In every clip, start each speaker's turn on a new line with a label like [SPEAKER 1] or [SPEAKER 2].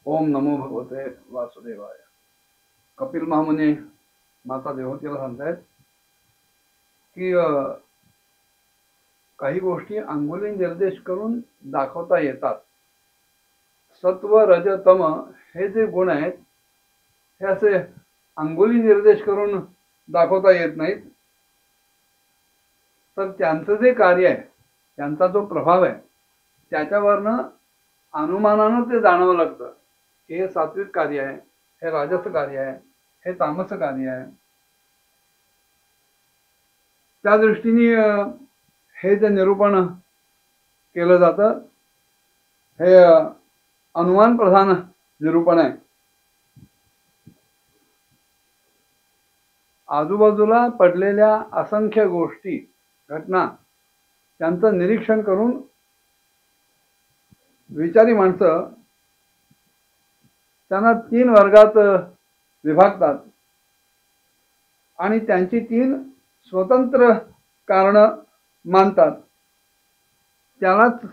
[SPEAKER 1] ओम नमो भगवते वासुदेवाय. कपिल महामुनी माता देवतेला सांगतायत की काही गोष्टी अंगुली निर्देश करून दाखवता येतात. सत्व रज तम हे जे गुण आहेत हे असे अंगुली निर्देश करून दाखवता येत नाहीत, तर त्यांचं जे कार्य आहे, त्यांचा जो प्रभाव आहे, त्याच्यावरनं अनुमानानं ते जाणवं लागतं. हे सात्विक कार्य आहे, हे राजस कार्य आहे, हे तामस कार्य आहे. त्या दृष्टीने हे जे निरूपण केलं जातं हे अनुमान प्रधान निरूपण आहे. आजूबाजूला पडलेल्या असंख्य गोष्टी, घटना त्यांचं निरीक्षण करून विचारी माणसं त्यांना 3 वर्गात विभागतात आणि त्यांची 3 स्वतंत्र कारण मानतात. त्यालाच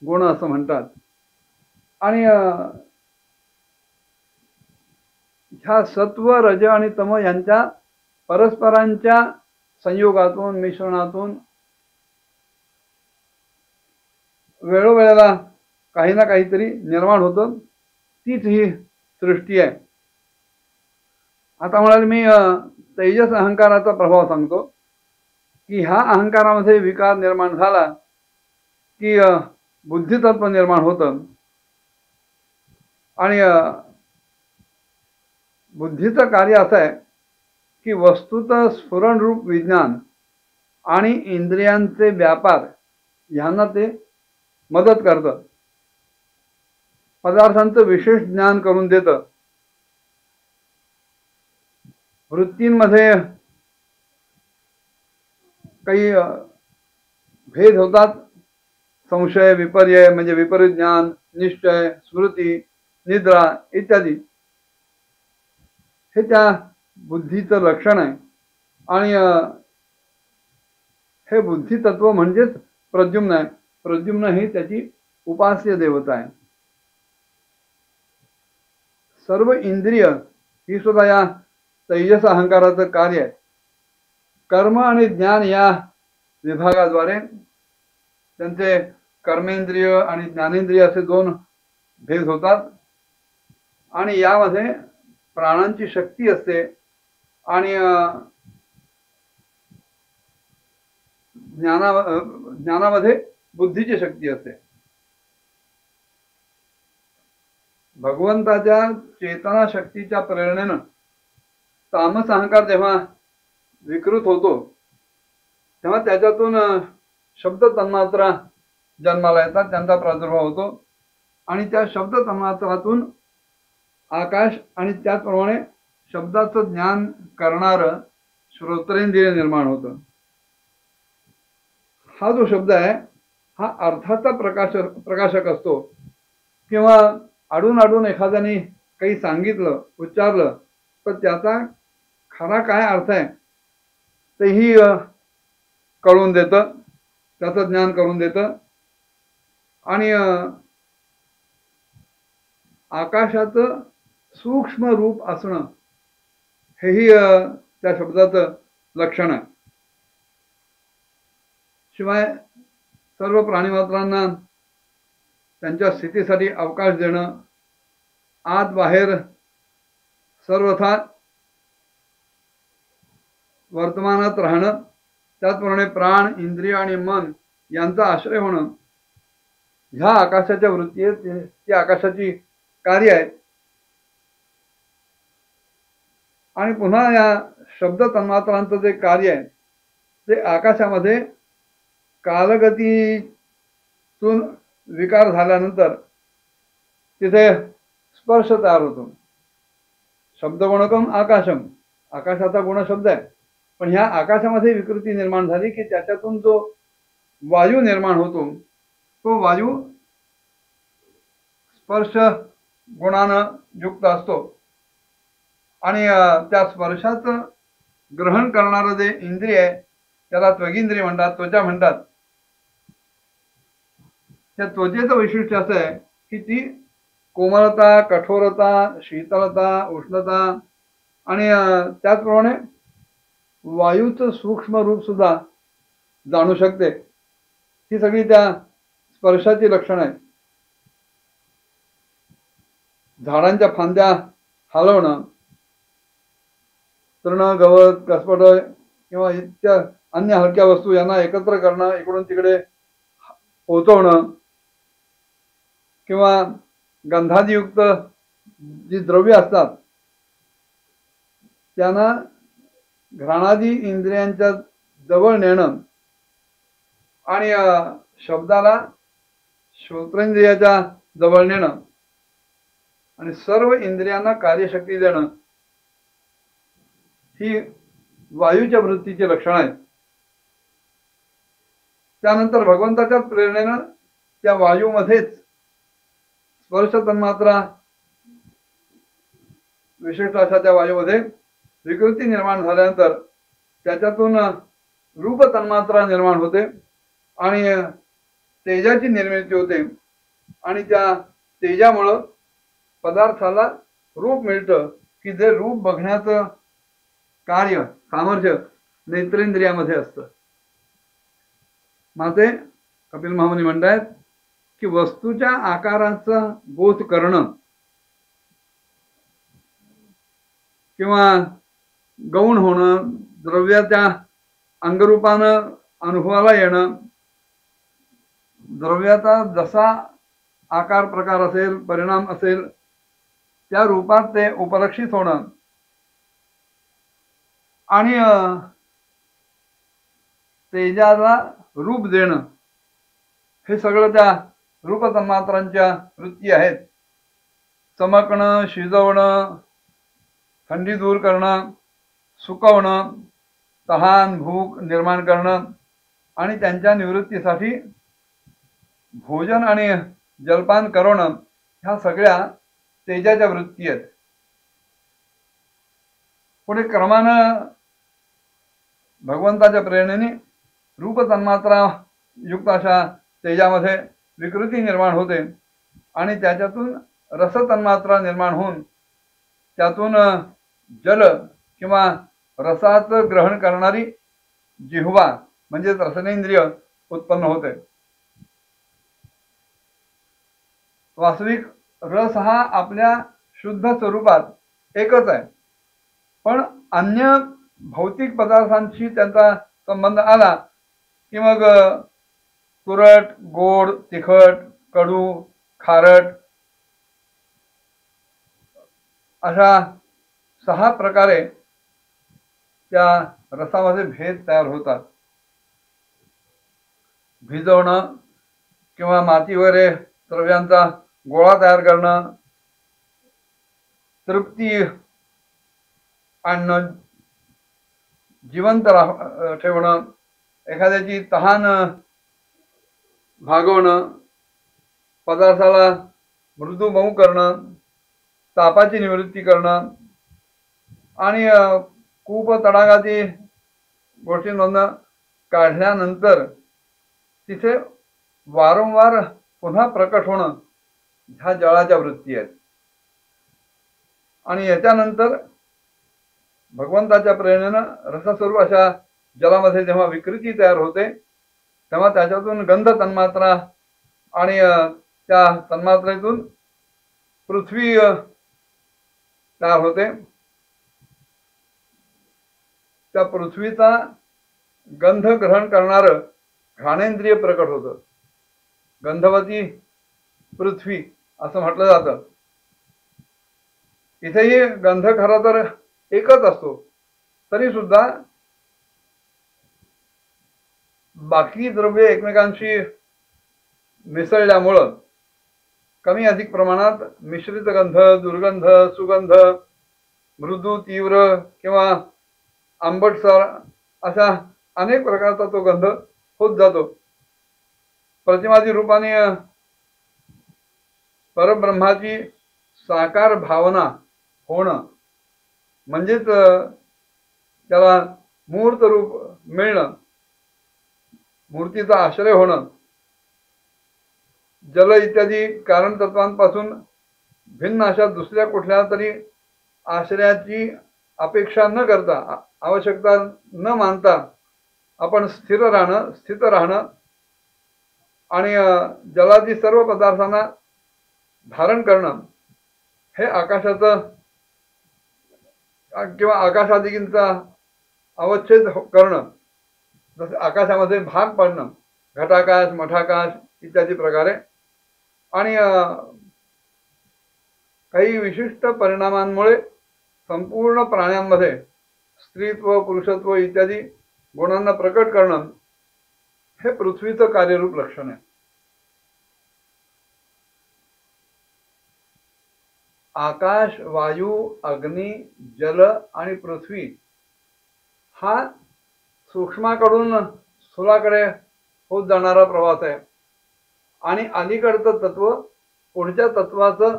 [SPEAKER 1] गुण असं म्हणतात. आणि ह्या सत्व रज आणि तम यांच्या परस्परांच्या संयोगातून मिश्रणातून वेळोवेळेला काही ना काहीतरी निर्माण होतं. तीच ही सृष्टी आहे. आता म्हणाल मी तेजस अहंकाराचा प्रभाव सांगतो की ह्या अहंकारामध्ये विकार निर्माण झाला की बुद्धितत्व निर्माण होतं. आणि बुद्धीचं कार्य असं आहे की वस्तुत स्फुरणरूप विज्ञान आणि इंद्रियांचे व्यापार यांना ते मदत करतं. पदार्थांचं विशेष ज्ञान करून देतं. वृत्तींमध्ये काही भेद होतात. संशय, विपर्य म्हणजे विपरीत ज्ञान, निश्चय, स्मृती, निद्रा इत्यादी हे त्या बुद्धीचं लक्षण आहे. आणि हे बुद्धितत्व म्हणजेच प्रद्युम्न आहे. प्रद्युम्न ही त्याची उपास्य देवता आहे. सर्व इंद्रिय ही सुद्धा या तेजस अहंकाराचं कार्य आहे. कर्म आणि ज्ञान या विभागाद्वारे त्यांचे कर्मेंद्रिय आणि ज्ञानेंद्रिय असे 2 भेद होतात. आणि यामध्ये प्राणांची शक्ती असते आणि ज्ञानामध्ये बुद्धीची शक्ती असते. भगवंताच्या चेतना शक्तीच्या प्रेरणेनं तामस अहंकार जेव्हा विकृत होतो तेव्हा त्याच्यातून शब्द तन्मात्रा जन्माला येतात, त्यांचा प्रादुर्भाव होतो. आणि त्या शब्द तन्मात्रातून आकाश आणि त्याचप्रमाणे शब्दाचं ज्ञान करणारं श्रोत्रेंद्रिय निर्माण होतं. हा जो शब्द आहे हा अर्थाचा प्रकाशक असतो. किंवा आडून एखाद्याने काही सांगितलं, उच्चारलं, तर त्याचा खरा काय अर्थ आहे तेही कळून देतं, त्याचं ज्ञान करून देतं. आणि आकाशाचं सूक्ष्म रूप असणं हेही त्या शब्दाचं लक्षण आहे. शिवाय सर्व प्राणीमात्रांना त्यांच्या स्थितीसाठी अवकाश देणं, आत बाहेर सर्वथा वर्तमानात राहणं, त्याचप्रमाणे प्राण, इंद्रिय आणि मन यांचा आश्रय होणं, ह्या आकाशाच्या वृत्ती आहेत, ती आकाशाची कार्य आहेत. आणि पुन्हा या शब्द तन्मात्रांचं जे कार्य आहे ते आकाशामध्ये कालगतीतून विकार झाल्यानंतर तिथे स्पर्श तयार होतो. शब्दगुणकम आकाशम, आकाशाचा गुण शब्द आहे. पण ह्या आकाशामध्ये विकृती निर्माण झाली की त्याच्यातून जो वायू निर्माण होतो तो वायू स्पर्श गुणानं युक्त असतो. आणि त्या स्पर्शाचं ग्रहण करणारं जे इंद्रिय आहे त्याला त्वगिंद्रिय म्हणतात, त्वचा म्हणतात. त्या त्वचेचं वैशिष्ट्य असं आहे की ती कोमलता, कठोरता, शीतलता, उष्णता आणि त्याचप्रमाणे वायूचं सूक्ष्म रूप सुद्धा जाणू शकते। ही सगळी त्या स्पर्शाची लक्षणं आहेत। झाडांच्या फांद्या हलवणं, तृण, गवत, कसपट किंवा इत्यादी अन्य हलक्या वस्तू यांना एकत्र करणं, इकडून तिकडे पोहोचवणं, किंवा गंधादियुक्त जी द्रव्य असतात त्यांना घ्राणादी इंद्रियांच्या जवळ नेणं आणि शब्दाला श्रोत्रेंद्रियाच्या जवळ नेणं आणि सर्व इंद्रियांना कार्यशक्ती देणं, ही वायूच्या वृत्तीची लक्षणं आहेत। त्यानंतर भगवंताच्या प्रेरणेनं त्या वायूमध्येच स्पर्श तन्मात्रा विशिष्ट अशा त्या वायूमध्ये विकृती निर्माण झाल्यानंतर त्याच्यातून रूप तन्मात्रा निर्माण होते आणि तेजाची निर्मिती होते आणि त्या तेजामुळं पदार्थाला रूप मिळतं की जे रूप बघण्याचं कार्य सामर्थ्य नेत्रेंद्रियामध्ये असतं। माझे कपिल महामुनी म्हणतात की वस्तूच्या आकाराचा बोध करणं किंवा गौण होणं, द्रव्याच्या अंगरूपानं अनुभवाला येणं, द्रव्याचा जसा आकार प्रकार असेल, परिणाम असेल, त्या रूपात ते उपलक्षित होणं आणि तेजाला रूप देणं, हे सगळं त्या रूप तन्मात्रांच्या वृत्ती आहेत। चमकणं, शिजवणं, थंडी दूर करणं, सुकवणं, तहान भूक निर्माण करणं आणि त्यांच्या निवृत्तीसाठी भोजन आणि जलपान करवणं, ह्या सगळ्या तेजाच्या वृत्ती आहेत। पुढे क्रमानं भगवंताच्या प्रेरणेने रूप तन्मात्रा युक्त अशा तेजामध्ये विकृती निर्माण होते आणि त्याच्यातून रस तन्मात्रा निर्माण होऊन त्यातून जल किंवा रसाचं ग्रहण करणारी जिह्वा म्हणजे रसनेंद्रिय उत्पन्न होते। वास्तविक रस हा आपल्या शुद्ध स्वरूपात एकच आहे, पण अन्य भौतिक पदार्थांशी त्यांचा संबंध आला की मग तुरट, गोड, तिखट, कडू, खारट अशा 6 प्रकारे त्या रसामध्ये भेद तयार होतात। भिजवणं किंवा माती वगैरे द्रव्यांचा गोळा तयार करणं, तृप्ती आणणं, जिवंत ठेवणं, एखाद्याची तहान भागवणं, पदार्थाला मृदू मऊ करणं, तापाची निवृत्ती करणं आणि कूप तडागाची गोष्टींमधून काढल्यानंतर तिथे वारंवार पुन्हा प्रकट होणं, ह्या जळाच्या वृत्ती आहेत। आणि याच्यानंतर भगवंताच्या प्रेरणेनं रसस्वरूप अशा जलामध्ये जेव्हा विकृती तयार होते तेव्हा त्याच्यातून गंध तन्मात्रा आणि त्या तन्मात्रेतून पृथ्वी तयार होते। त्या पृथ्वीचा गंध ग्रहण करणारं घ्राणेंद्रिय प्रकट होतं। गंधवती पृथ्वी असं म्हटलं जातं। इथेही गंध खरा तर एकच असतो, तरी सुद्धा बाकी द्रव्ये एकमेकांशी मिसळल्यामुळं कमी अधिक प्रमाणात मिश्रित गंध, दुर्गंध, सुगंध, मृदू, तीव्र किंवा आंबटसर अशा अनेक प्रकारचा तो गंध होत जातो। प्रतिमादी रूपाने परब्रह्माची साकार भावना होणं म्हणजेच त्याला मूर्त रूप मिळणं, मूर्तीचा आश्रय होणं, जल इत्यादी कारण तत्वांपासून भिन्न अशा दुसऱ्या कुठल्या तरी आश्रयाची अपेक्षा न करता, आवश्यकता न मानता आपण स्थित राहणं आणि जलादी सर्व पदार्थांना धारण करणं हे आकाशाचं किंवा आकाशादिकींचा अवच्छेद करणं, जसे आकाशामध्ये भाग पडणं, घटाकाश मठाकाश इत्यादी प्रकारे, आणि काही विशिष्ट परिणामांमुळे संपूर्ण प्राण्यांमध्ये स्त्रीत्व पुरुषत्व इत्यादी गुणांना प्रकट करणं हे पृथ्वीचं कार्यरूप लक्षण आहे. आकाश, वायू, अग्नी, जल आणि पृथ्वी हा सूक्ष्माकडून स्थूलाकडे होत जाणारा प्रवास आहे. आणि अलीकडचं तत्व पुढच्या तत्वाचं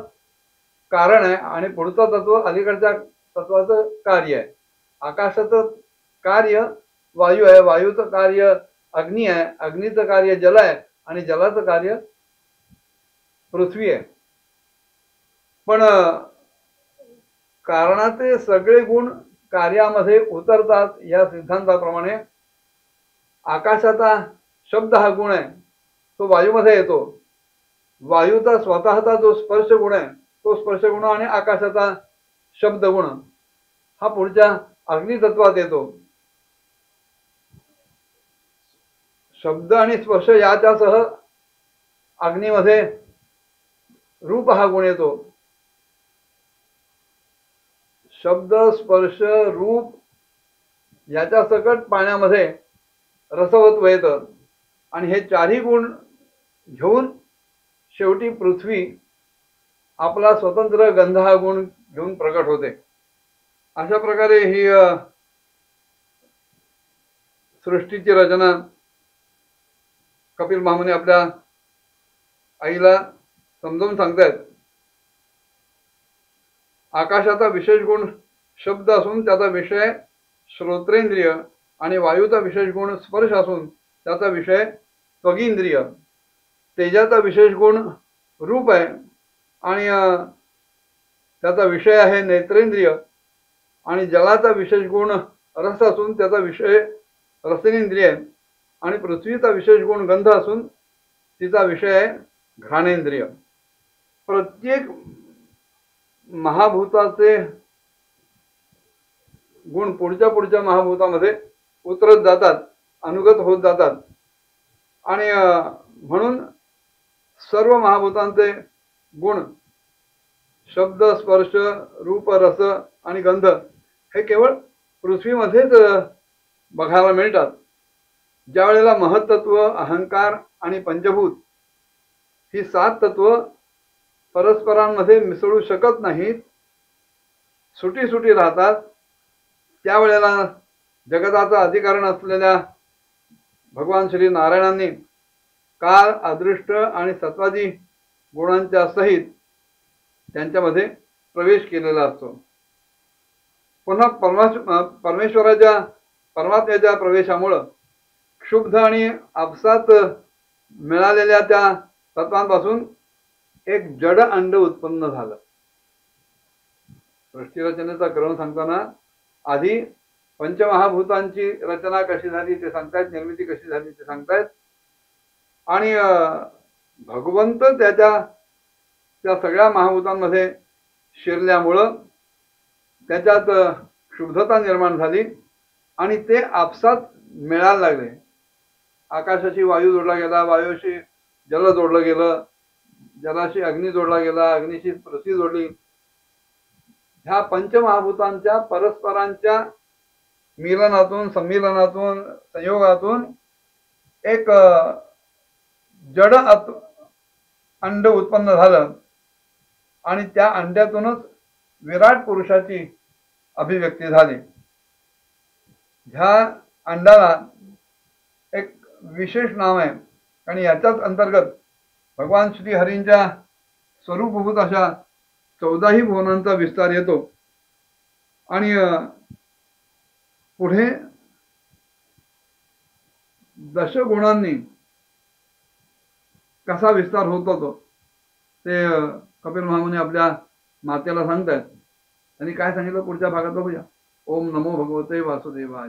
[SPEAKER 1] कारण आहे आणि पुढचं तत्व अलीकडच्या तत्वाचं कार्य आहे. आकाशाचं कार्य वायू आहे, वायूचं कार्य अग्नी आहे, अग्नीचं कार्य जल आहे आणि जलाचं कार्य पृथ्वी आहे. पण कारणाचे सगळे गुण कार्यामध्ये उतरतात या सिद्धांताप्रमाणे आकाशाचा शब्द हा गुण आहे तो वायूमध्ये येतो. वायूचा स्वतःचा जो स्पर्श गुण आहे तो स्पर्श गुण आणि आकाशाचा शब्द गुण हा पुढच्या अग्नितत्वात येतो. शब्द आणि स्पर्श याच्यासह अग्नीमध्ये रूप हा गुण येतो. शब्द स्पर्श रूप याच्या सकट पाण्यामध्ये रसवत्व येतं आणि हे चारही गुण घेऊन शेवटी पृथ्वी आपला स्वतंत्र गंध हा गुण घेऊन प्रकट होते. अशा प्रकारे ही सृष्टीची रचना कपिल महामुनी आपल्या आईला समजावून सांगतायत. आकाशाचा विशेष गुण शब्द असून त्याचा विषय श्रोत्रेंद्रिय आणि वायूचा विशेष गुण स्पर्श असून त्याचा विषय त्वगींद्रिय. तेजाचा विशेष गुण रूप आहे आणि त्याचा विषय आहे नेत्रेंद्रिय. आणि जलाचा विशेष गुण रस असून त्याचा विषय रसनेंद्रिय आहे. आणि पृथ्वीचा विशेष गुण गंध असून तिचा विषय आहे घ्राणेंद्रिय. प्रत्येक महाभूताचे गुण पुढच्या महाभूतामध्ये उतरत जातात, अनुगत होत जातात. आणि म्हणून सर्व महाभूतांचे गुण शब्द स्पर्श रूप रस आणि गंध हे केवळ पृथ्वीमध्येच बघायला मिळतात. ज्या वेळेला महत्त्व, अहंकार आणि पंचभूत ही 7 तत्व परस्परांमध्ये मिसळू शकत नाहीत, सुटी राहतात, त्यावेळेला जगताचा अधिकरण असलेल्या भगवान श्री नारायणांनी काल, अदृष्ट आणि सत्वादी गुणांच्या सहित त्यांच्यामध्ये प्रवेश केलेला असतो. पुन्हा परमात्म्याच्या प्रवेशामुळं क्षुब्ध आणि आपसात मिळालेल्या त्या तत्वांपासून एक जड अंड उत्पन्न झालं. सृष्टीरचनेचा क्रम सांगताना आधी पंचमहाभूतांची रचना कशी झाली ते सांगतायत, निर्मिती कशी झाली ते सांगतायत. आणि भगवंत त्या सगळ्या महाभूतांमध्ये शिरल्यामुळं त्याच्यात क्षुब्धता निर्माण झाली आणि ते आपसात मिळायला लागले. आकाशाशी वायू जोडला गेला, वायूशी जल जोडलं गेलं, जलाशी अग्नी जोडला गेला, अग्नीशी पृथ्वी जोडली. ह्या पंचमहाभूतांच्या परस्परांच्या मिलनातून, संमिलनातून, संयोगातून एक जड अंड उत्पन्न झालं आणि त्या अंड्यातूनच विराट पुरुषाची अभिव्यक्ती झाली. ह्या अंडाला एक विशेष नाव आहे आणि याच्याच अंतर्गत भगवान श्री हरींच्या स्वरूपभूत अशा 14ही भुवनांचा विस्तार येतो. आणि पुढे दशगुणांनी कसा विस्तार होत होतो ते कपिल महामुनी आपल्या मातेला सांगतायत. त्यांनी काय सांगितलं पुढच्या भागात बघूया. ओम नमो भगवते वासुदेवाय.